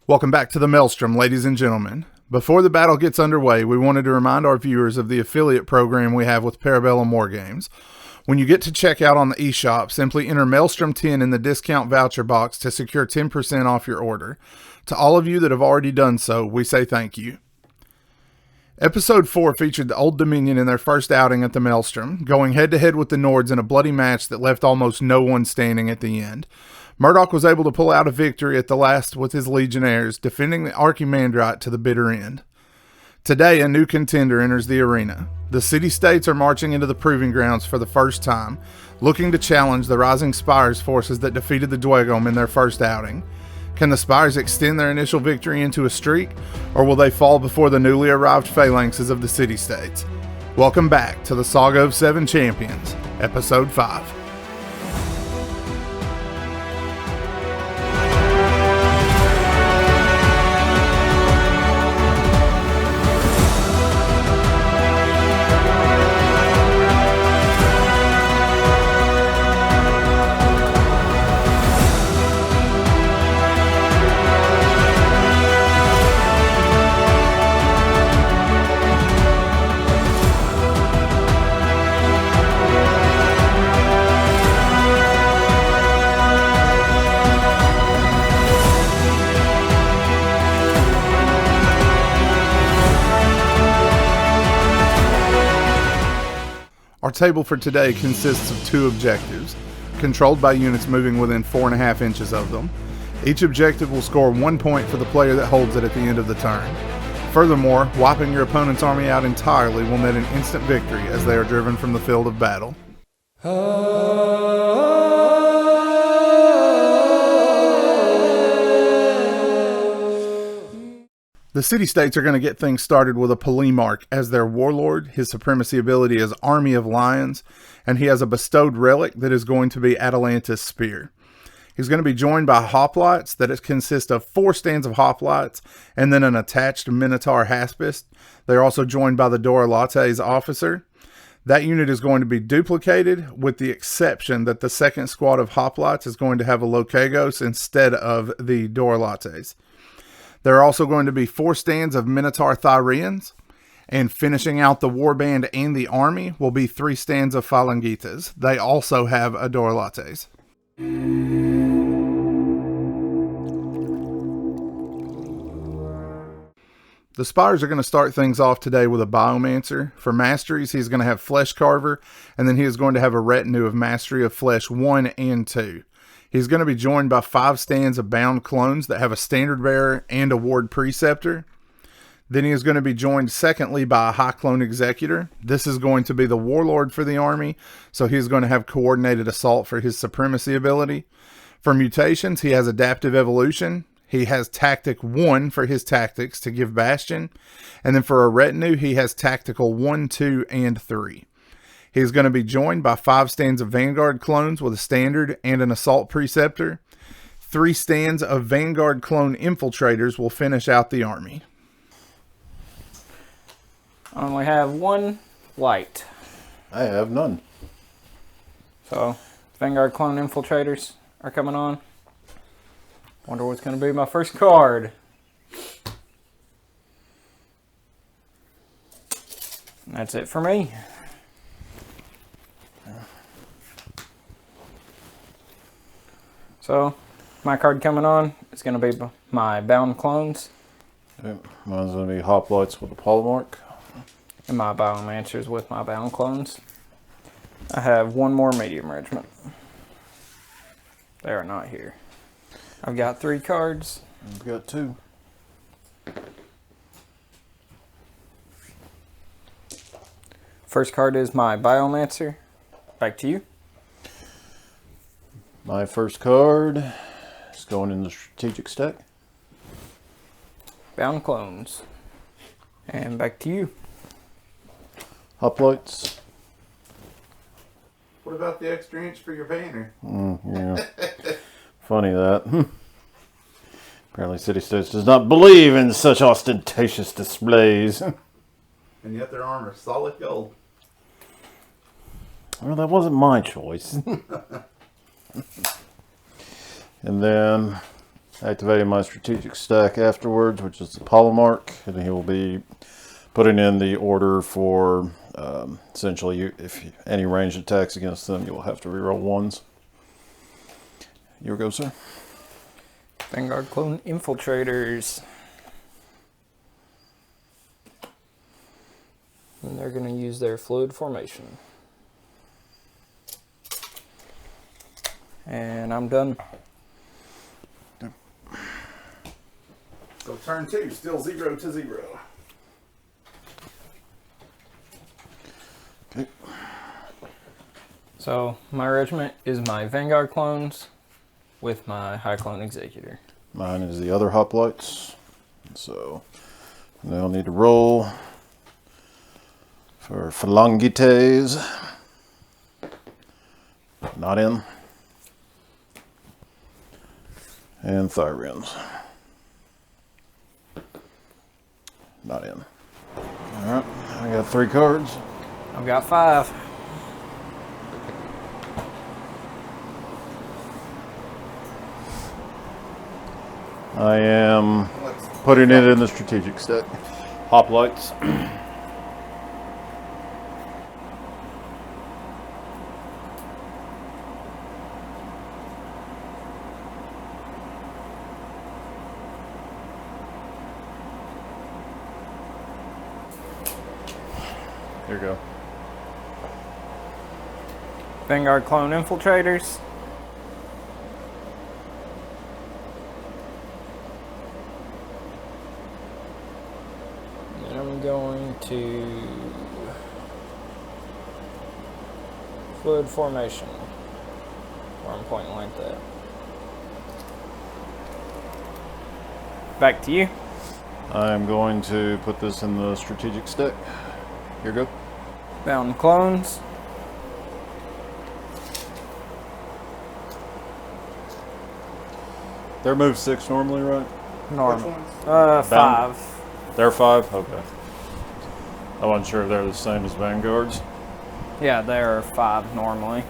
Welcome back to the Maelstrom, ladies and gentlemen. Before the battle gets underway, we wanted to remind our viewers of the affiliate program we have with Parabellum Wargames. When you get to checkout on the eShop, simply enter Maelstrom10 in the discount voucher box to secure 10% off your order. To all of you that have already done so, we say thank you. Episode 4 featured the Old Dominion in their first outing at the Maelstrom, going head-to-head with the Nords in a bloody match that left almost no one standing at the end. Murdoch was able to pull out a victory at the last with his Legionnaires, defending the Archimandrite to the bitter end. Today, a new contender enters the arena. The city-states are marching into the proving grounds for the first time, looking to challenge the rising Spires forces that defeated the Dwegom in their first outing. Can the Spires extend their initial victory into a streak, or will they fall before the newly arrived phalanxes of the city-states? Welcome back to the Saga of 7 Champions, Episode 5. Our table for today consists of 2 objectives, controlled by units moving within 4.5 inches of them. Each objective will score 1 point for the player that holds it at the end of the turn. Furthermore, wiping your opponent's army out entirely will net an instant victory as they are driven from the field of battle. The city-states are going to get things started with a Polemarch as their warlord. His supremacy ability is Army of Lions, and he has a bestowed relic that is going to be Atalanta's Spear. He's going to be joined by hoplites that consist of 4 stands of hoplites and then an attached Minotaur Haspist. They're also joined by the Doralate's officer. That unit is going to be duplicated with the exception that the second squad of hoplites is going to have a Lokagos instead of the Doralates. There are also going to be 4 stands of Minotaur Thyrians, and finishing out the warband and the army will be 3 stands of Phalangitas. They also have Adoralates. The Spires are going to start things off today with a Biomancer. For masteries, he's going to have Flesh Carver, and then he is going to have a retinue of Mastery of Flesh 1 and 2. He's going to be joined by 5 stands of bound clones that have a standard bearer and a ward preceptor. Then he is going to be joined secondly by a high clone executor. This is going to be the warlord for the army, so he's going to have coordinated assault for his supremacy ability. For mutations, he has adaptive evolution. He has tactic 1 for his tactics to give bastion. And then for a retinue, he has tactical 1, 2, and 3. He's going to be joined by 5 stands of Vanguard clones with a standard and an assault preceptor. 3 stands of Vanguard clone infiltrators will finish out the army. I only have 1 light. I have none. So, Vanguard clone infiltrators are coming on. Wonder what's going to be my first card. And that's it for me. So, my card coming on is going to be my bound clones. Yep. Mine's going to be hoplites with a Polemarch. And my Biomancers with my bound clones. I have 1 more medium regiment. They are not here. I've got 3 cards. I've got 2. First card is my Biomancer. Back to you. My first card is going in the strategic stack. Bound clones. And back to you. Hoplites. What about the extra inch for your banner? Yeah. Funny that. Apparently City States does not believe in such ostentatious displays. And yet their armor is solid gold. Well, that wasn't my choice. And then activating my strategic stack afterwards, which is the polymark, and he will be putting in the order for essentially if any ranged attacks against them, you'll have to reroll ones. Your go, sir. Vanguard Clone Infiltrators. And they're going to use their fluid formation. And I'm done. So turn 2, still 0-0. Okay. So my regiment is my Vanguard clones with my High Clone Executor. Mine is the other hoplites. So they'll need to roll for Phalangites. Not in. And Thyrens. Not in. Alright, I got 3 cards. I've got 5. I am putting it in the strategic stack. Hoplites. Here you go. Vanguard Clone Infiltrators. And I'm going to fluid formation, where I'm pointing like that. Back to you. I'm going to put this in the strategic stack. Here you go. Bound clones. They're move 6 normally, right? Normal. Which 5. They're 5? Okay. I wasn't sure if they're the same as Vanguards. Yeah, they're 5 normally.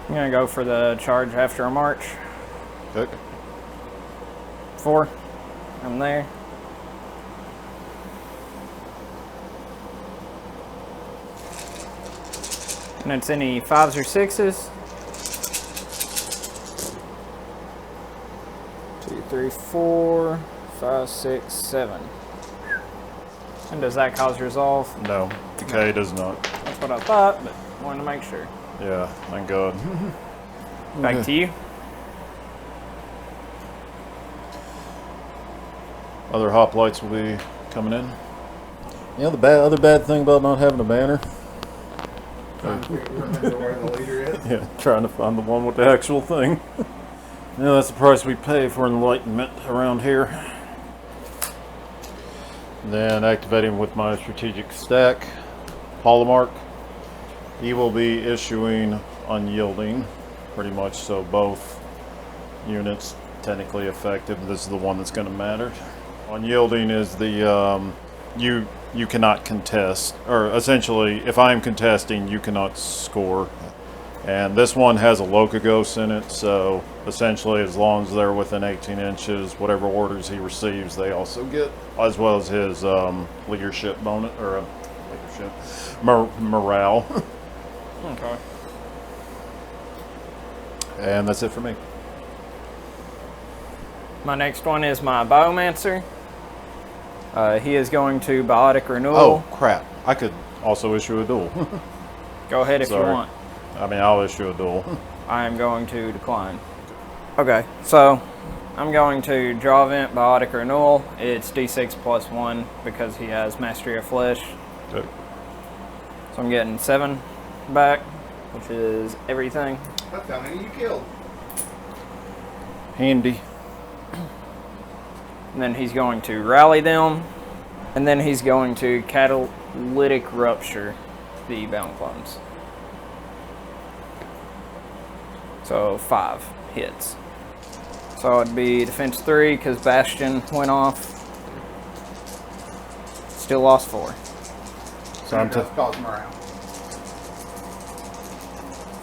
I'm gonna go for the charge after a march. Okay. 4. I'm there. And it's any 5s or 6s. 2, 3, 4, 5, 6, 7. And does that cause resolve? No, decay does not. That's what I thought, but wanted to make sure. Yeah, thank God. Back to you. Other hoplites will be coming in. You know the other bad thing about not having a banner? Remember where the leader is? Yeah, trying to find the one with the actual thing. Yeah, that's the price we pay for enlightenment around here. Then activating with my strategic stack, Polymark. He will be issuing unyielding, pretty much, so both units technically effective. This is the one that's going to matter. Unyielding is the you cannot contest, or essentially, if I am contesting, you cannot score. And this one has a LAoK ghost in it, so essentially, as long as they're within 18 inches, whatever orders he receives, they also get, as well as his leadership bonus, or leadership morale. Okay. And that's it for me. My next one is my Biomancer. He is going to Biotic Renewal. Oh, crap. I could also issue a duel. Go ahead if Sorry. you want. I mean, I'll issue a duel. I am going to decline. Okay, so I'm going to draw event Biotic Renewal. It's D6 plus 1 because he has Mastery of Flesh. Okay. So I'm getting 7 back, which is everything. That's how many you killed. Handy. And then he's going to rally them. And then he's going to Catalytic Rupture the Bound Clones. So 5 hits. So it'd be defense 3 because Bastion went off. Still lost 4. So I'm, cause morale.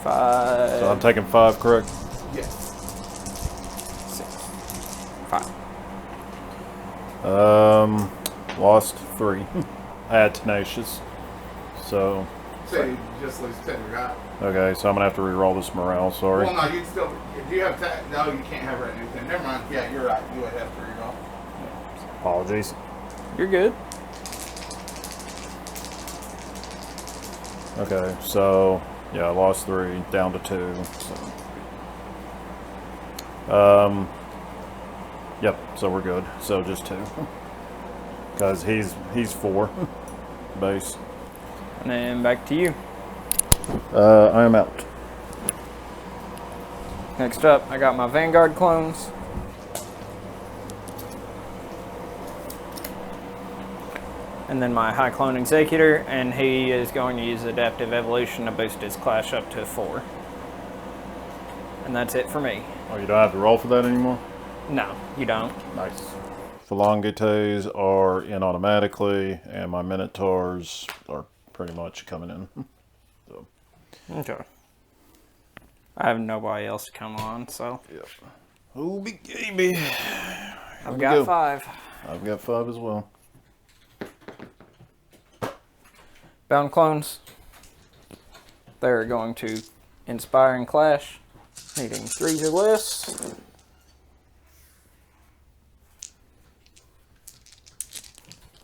5. so I'm taking 5, correct? Yes. 6. Lost 3. I had Tenacious. So you just lose 10, right? okay, so I'm gonna have to re-roll this morale. Sorry. Well, no, you'd still. Do you have no, you can't have right new 10. Never mind. Yeah, you're right. You would have to reroll. Apologies. You're good. Okay, so yeah, I lost 3, down to 2. So, yep. So we're good. So just 2, because he's 4 base. And then back to you. I am out. Next up, I got my Vanguard clones. And then my High Clone Executor, and he is going to use Adaptive Evolution to boost his clash up to 4. And that's it for me. Oh, you don't have to roll for that anymore? No, you don't. Nice. Phalangites are in automatically, and my Minotaurs are pretty much coming in. So. Okay. I have nobody else to come on, so. Yep. Oh, baby. I've got 5. I've got 5 as well. Bound clones. They're going to Inspire and Clash, needing 3s or less.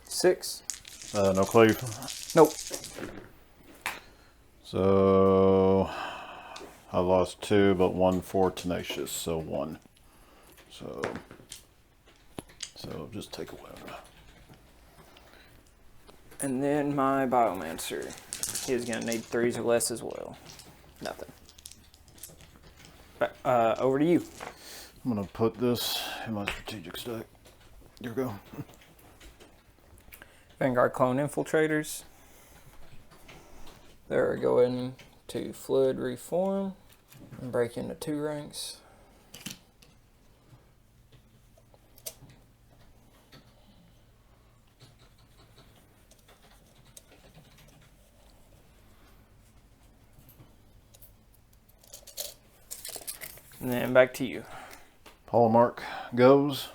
Six. No cleave. Nope. So I lost 2, but 1 for Tenacious, so 1. So just take a win. And then my Biomancer. He's going to need 3s or less as well. Nothing. Over to you. I'm going to put this in my strategic stack. Here we go. Vanguard Clone Infiltrators. They're going to Fluid Reform and break into 2 ranks. And then back to you. Polemarch goes.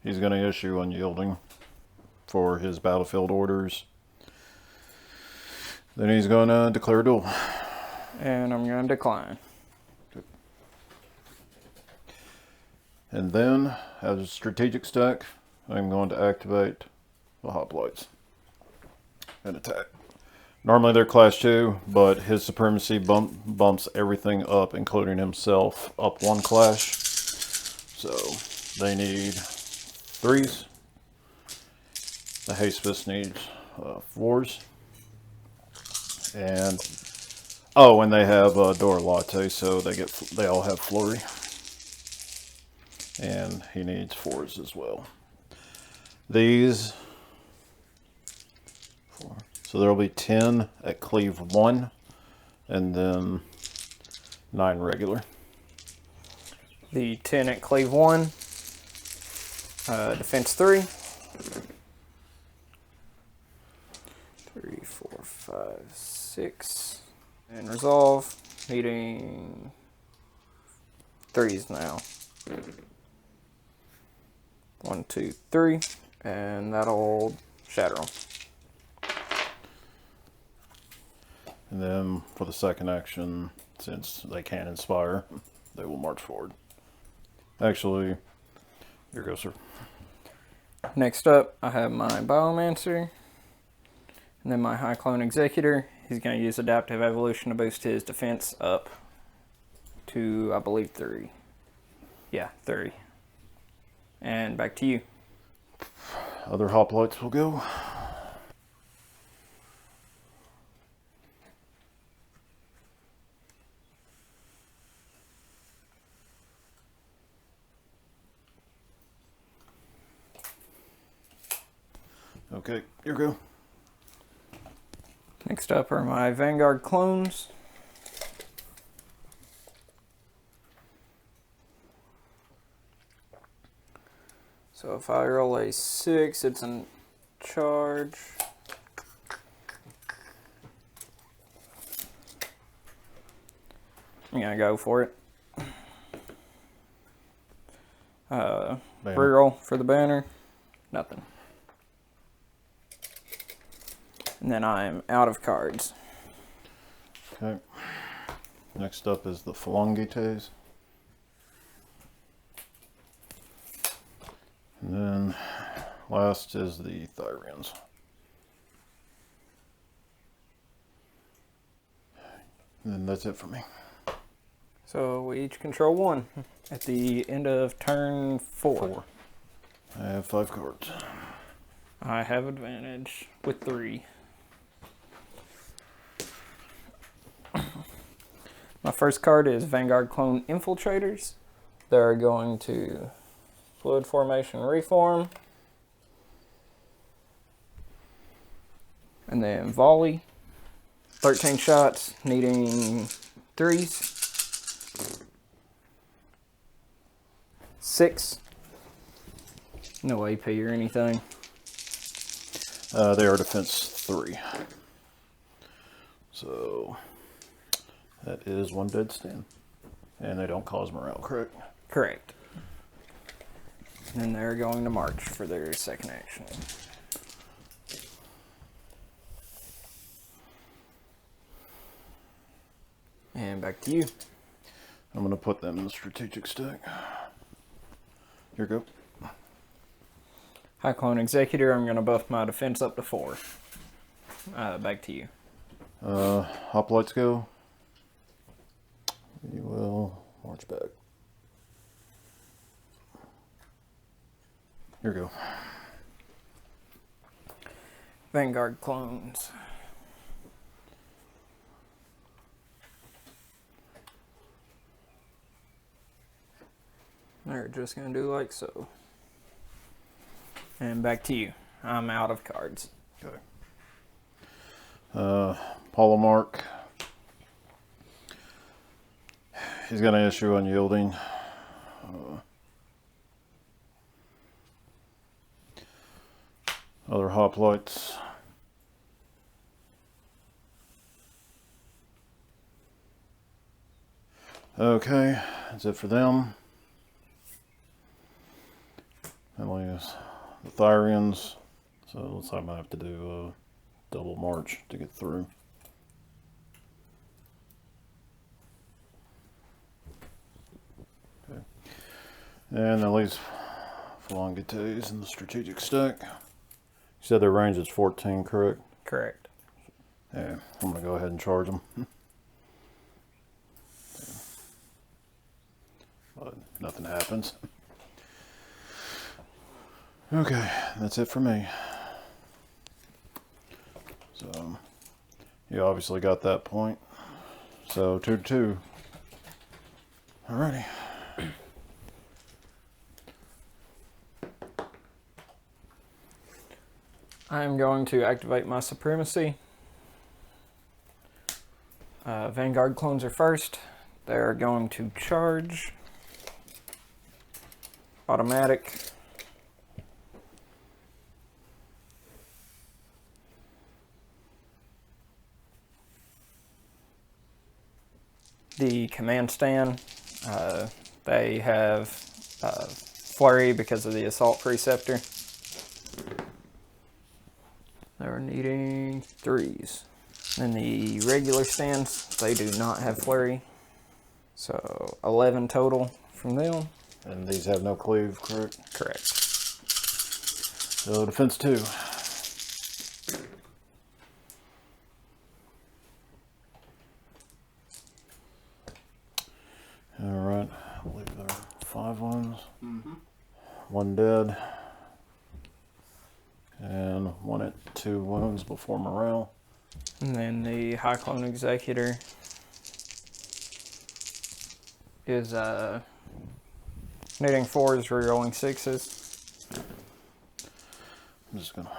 He's going to issue unyielding for his battlefield orders. Then he's going to declare a duel. And I'm going to decline. And then, as a strategic stack, I'm going to activate the hoplites and attack. Normally they're class 2, but his supremacy bumps everything up, including himself, up 1 clash. So they need 3s. The haste fist needs 4s. And oh, and they have Dora Latte, so they all have flurry. And he needs 4s as well. These 4. So there will be 10 at cleave 1, and then 9 regular. The 10 at cleave 1, defense 3. 3, 4, 5, 6. And resolve, needing 3s now. 1, 2, 3. And that'll shatter them. And then for the second action, since they can't inspire, they will march forward. Actually, here goes, sir. Next up, I have my Biomancer. And then my High Clone Executor. He's going to use Adaptive Evolution to boost his defense up to, I believe, 3. Yeah, 3. And back to you. Other hoplites will go. Okay, here we go. Next up are my Vanguard clones. So if I roll a 6, it's in charge. I'm gonna go for it. Reroll for the banner. Nothing. And then I'm out of cards. Okay. Next up is the Phalangites. And then last is the Thyrians. And then that's it for me. So we each control one at the end of turn 4. I have 5 cards. I have advantage with 3. My first card is Vanguard Clone Infiltrators. They're going to Fluid Formation Reform. And then Volley. 13 shots, needing 3s. 6. No AP or anything. They are defense 3. So that is 1 dead stand. And they don't cause morale, correct? Correct. And then they're going to march for their second action. And back to you. I'm going to put them in the strategic stack. Here you go. High Clone Executor, I'm going to buff my defense up to 4. Back to you. Hoplites go. We will march back. Here we go. Vanguard Clones. They're just going to do like so. And back to you. I'm out of cards. Okay. Polymark. He's going to issue unyielding. Other hoplites. Okay, that's it for them. That leaves the Thyrians. So it looks like I might have to do a double march to get through. Okay. And that leaves Phalangites in the strategic stack. You said their range is 14, correct? Correct. Yeah, I'm going to go ahead and charge them. But nothing happens. Okay, that's it for me. So, you obviously got that point. So, 2-2. Alrighty. I'm going to activate my Supremacy. Vanguard Clones are first. They're going to charge. Automatic. The command stand, they have flurry because of the assault preceptor. They're needing 3s. And the regular stands, they do not have flurry. So 11 total from them. And these have no cleave, correct? Correct. So, defense 2. Alright, I believe there are 5 ones. 1 dead. And 1 at 2 wounds before morale. And then the High Clone Executor is needing 4s, rerolling 6s. I'm just gonna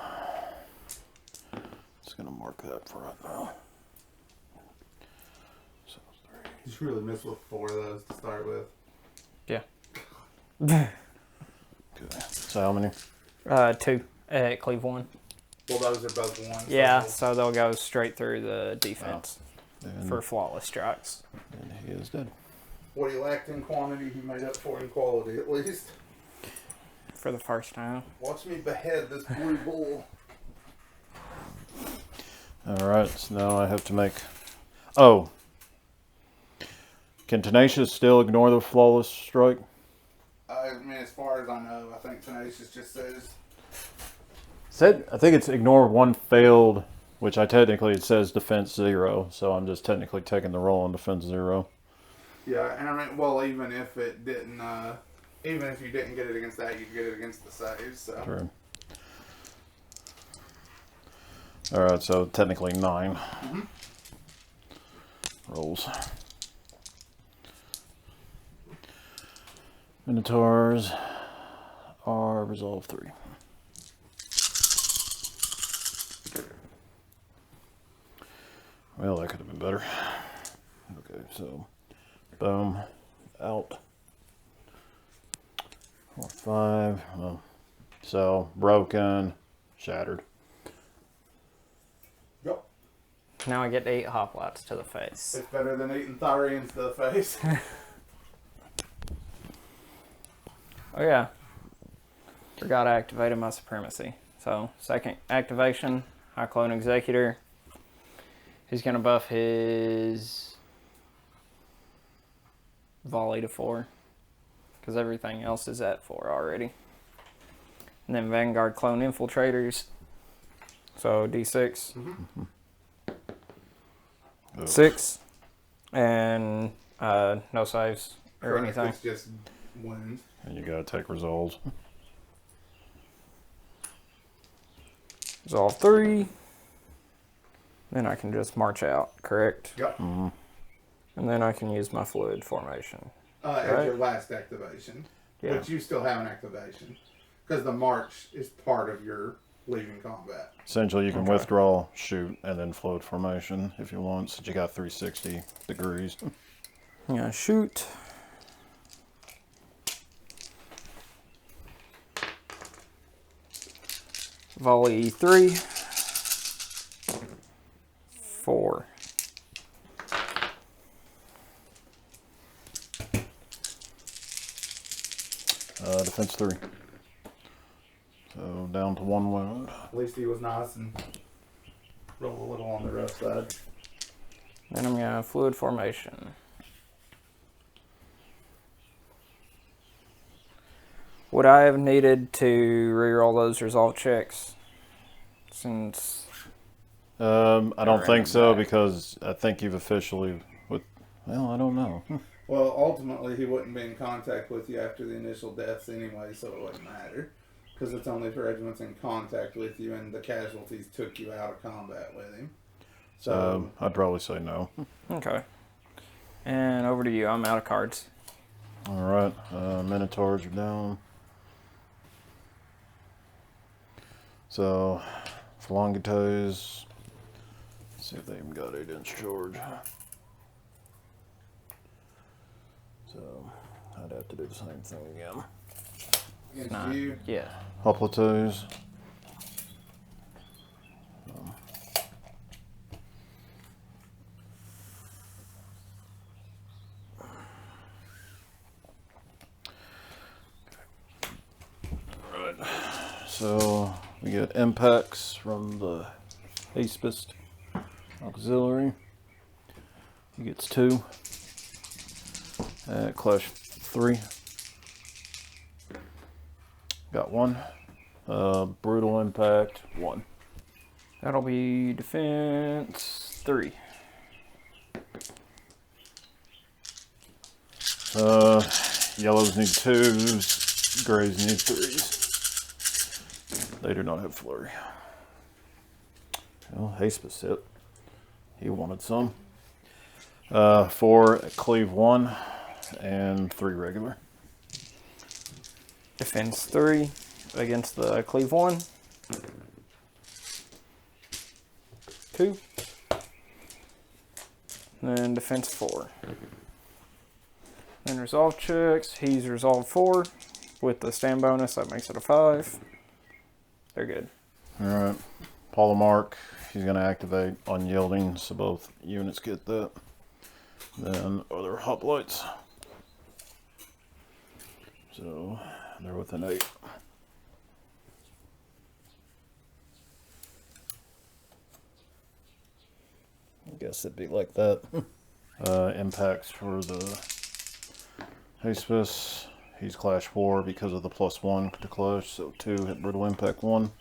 mark that for right now. So 3. You just really miss with 4 of those to start with. Yeah. Okay. So how many? 2 at cleave 1. Well, those are both 1. Yeah, so they'll go straight through the defense And, for flawless strikes. and he is dead. What he lacked in quantity, he made up for in quality, at least. for the first time. Watch me behead this blue bull. Alright, so now I have to make... Oh! Can Tenacious still ignore the Flawless Strike? I mean, as far as I know, I think Tenacious just says... I think it's ignore one failed, which it says defense 0, so I'm just technically taking the roll on defense 0. Yeah, and I mean, well, even if it didn't, even if you didn't get it against that, you'd get it against the saves, so... True. Alright, so technically 9 rolls. Minotaurs are resolve 3. Well, that could have been better. Okay, so boom, out. 4, 5. Well, so broken, shattered. Yep. Now I get 8 hoplites to the face. It's better than eating Thyrines to the face. Oh yeah. Forgot I activated my supremacy. So, second activation, Cyclone Executor. He's going to buff his volley to 4. Because everything else is at 4 already. And then Vanguard Clone Infiltrators. So, D6. 6. And no saves or Correct, anything. It's just wounds. And you gotta take resolves. Resolve 3. Then I can just march out, correct? Yep. Mm-hmm. And then I can use my fluid formation. As your last activation. Yeah. But you still have an activation. Because the march is part of your leaving combat. Essentially, you can withdraw, shoot, and then float formation if you want, since you got 360 degrees. Yeah, shoot. Volley 3. 4. Defense 3. So down to 1 wound. At least he was nice and rolled a little on the rough side. Then I'm going to fluid formation. Would I have needed to reroll those resolve checks? Since... I don't think so, because I think you've officially... Well, I don't know. Well, ultimately, he wouldn't be in contact with you after the initial deaths anyway, so it wouldn't matter. Because it's only if regiments in contact with you and the casualties took you out of combat with him. So I'd probably say no. Okay. And over to you. I'm out of cards. Alright, Minotaurs are down. So, Phalangites. Let's see if they even got 8-inch charge. So, I'd have to do the same thing again. against 9. you, Yeah. Hoplites. Alright, so we get impacts from the Aspist Auxiliary. He gets 2. Clash 3. Got 1. Brutal impact 1. That'll be defense 3. Yellows need 2s, grays need 3s. They do not have flurry. Well, Aspis hit. He wanted some. 4 cleave 1 and 3 regular. Defense 3 against the cleave 1. 2. Then defense 4. Then resolve checks. He's resolved 4. With the stand bonus, that makes it a 5. They're good. Alright. Polymark, he's going to activate unyielding, so both units get that. Then other hoplites. So they're within 8. guess it'd be like that. Impacts for the Haspis. He's Clash 4 because of the +1 to Clash, so 2 hit brutal impact 1.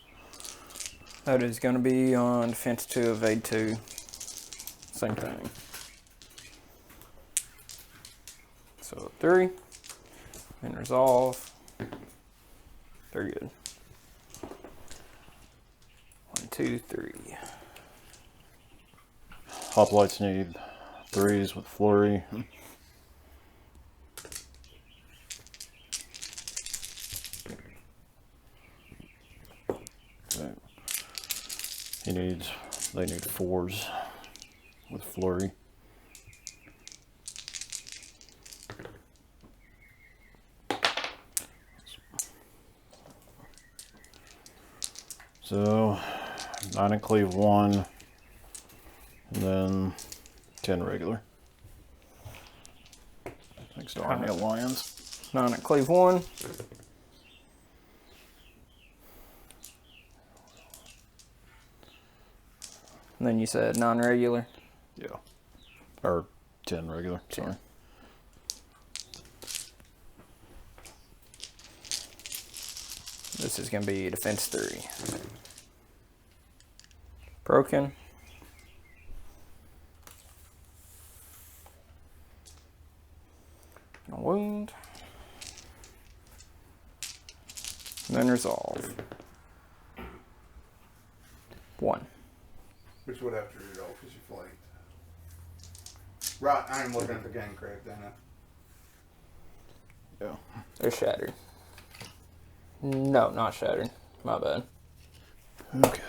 That is going to be on defense 2, evade 2. Same thing. So 3. And resolve. Very good. 1, 2, 3. Hoplites need 3s with flurry. Okay. They need 4s with flurry. So 9 and cleave 1, and then 10 regular. Thanks to Army Alliance. 9 at cleave 1. And then you said non-regular. Yeah. Or 10 regular, sorry. This is going to be defense 3. Broken. A wound. And then resolve. 1. Which would have to reroll because you flanked. Right, I am looking at the game correct, then. Yeah. They're shattered. No, not shattered. My bad. Okay.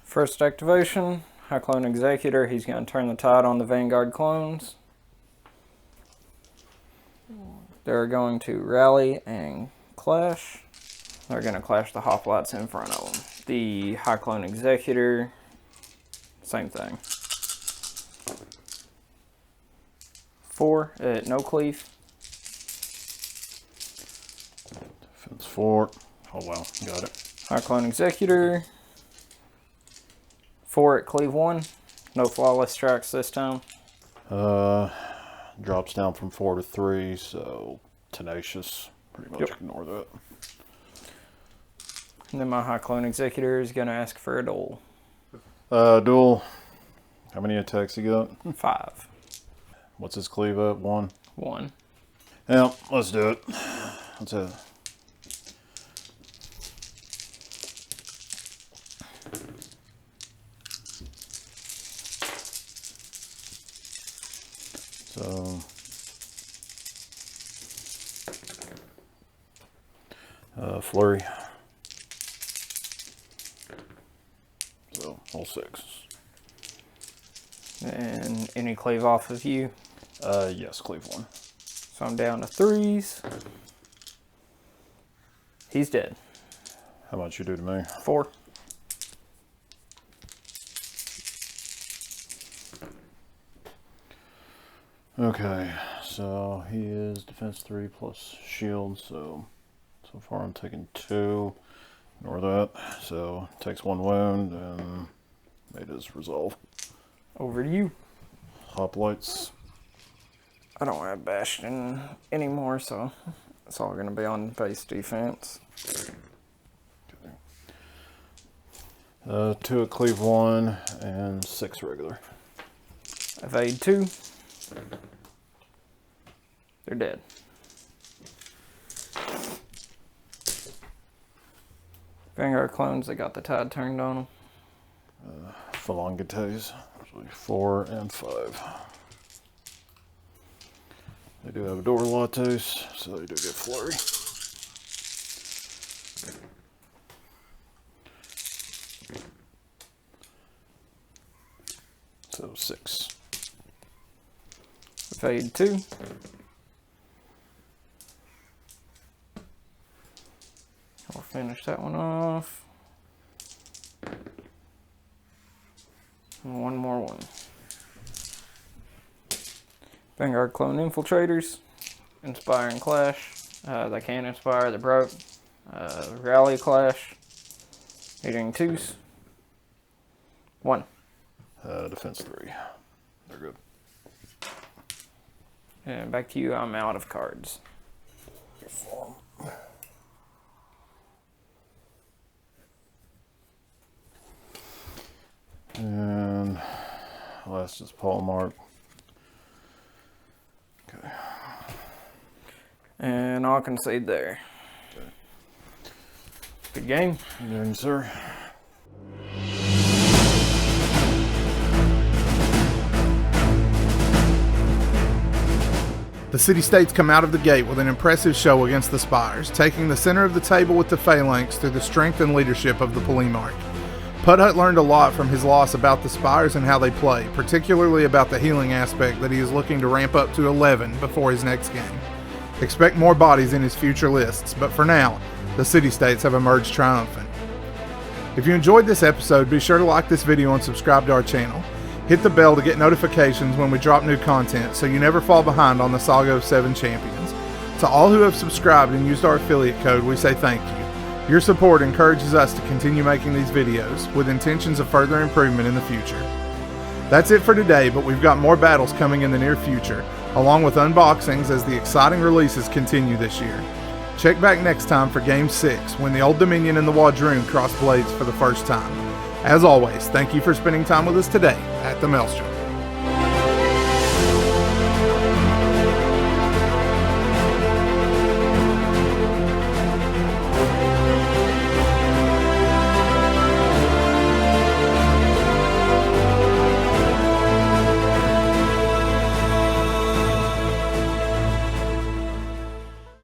First activation, High Clone Executor. He's going to turn the tide on the Vanguard clones. They're going to rally and clash. They're going to clash the hoplites in front of them. The High Clone Executor, same thing. 4 at no cleave. Defense 4. Oh wow, got it. High Clone Executor. 4 at cleave 1. No flawless strikes this time. Drops down from 4 to 3, so tenacious. Pretty much ignore that. And then my High Clone Executor is going to ask for a duel. Duel. How many attacks you got? 5. What's his cleave at? 1? 1. Yeah, let's do it. Let's have. So, flurry. So, all 6. And any cleave off of you. Yes, cleave 1. So I'm down to 3s. He's dead. How much you do to me? 4. Okay, so he is defense 3 plus shield, so far I'm taking 2. Ignore that. So takes 1 wound and made his resolve. Over to you. Hoplites. I don't have Bastion anymore, so it's all going to be on base defense. 2 at cleave 1 and 6 regular. Evade 2. They're dead. Vanguard clones, they got the tide turned on them. Phalangites, 4 and 5. They do have a door lattes, so they do get flurry. So 6. Evade 2. We'll finish that one off. And one more one. Vanguard clone infiltrators. Inspire and clash. The Cannon Spire that broke. Rally Clash. Hitting 2s. 1. Defense 3. They're good. And back to you. I'm out of cards. And last is Polemark. Okay. And I'll concede there. Okay. Good game. Good game, sir. The city-states come out of the gate with an impressive show against the Spires, taking the center of the table with the Phalanx through the strength and leadership of the Polemark. Pudhut learned a lot from his loss about the Spires and how they play, particularly about the healing aspect that he is looking to ramp up to 11 before his next game. Expect more bodies in his future lists, but for now, the city-states have emerged triumphant. If you enjoyed this episode, be sure to like this video and subscribe to our channel. Hit the bell to get notifications when we drop new content so you never fall behind on the Saga of 7 Champions. To all who have subscribed and used our affiliate code, we say thank you. Your support encourages us to continue making these videos with intentions of further improvement in the future. That's it for today, but we've got more battles coming in the near future, along with unboxings as the exciting releases continue this year. Check back next time for Game 6 when the Old Dominion and the Wadroon cross blades for the first time. As always, thank you for spending time with us today at the Maelstrom.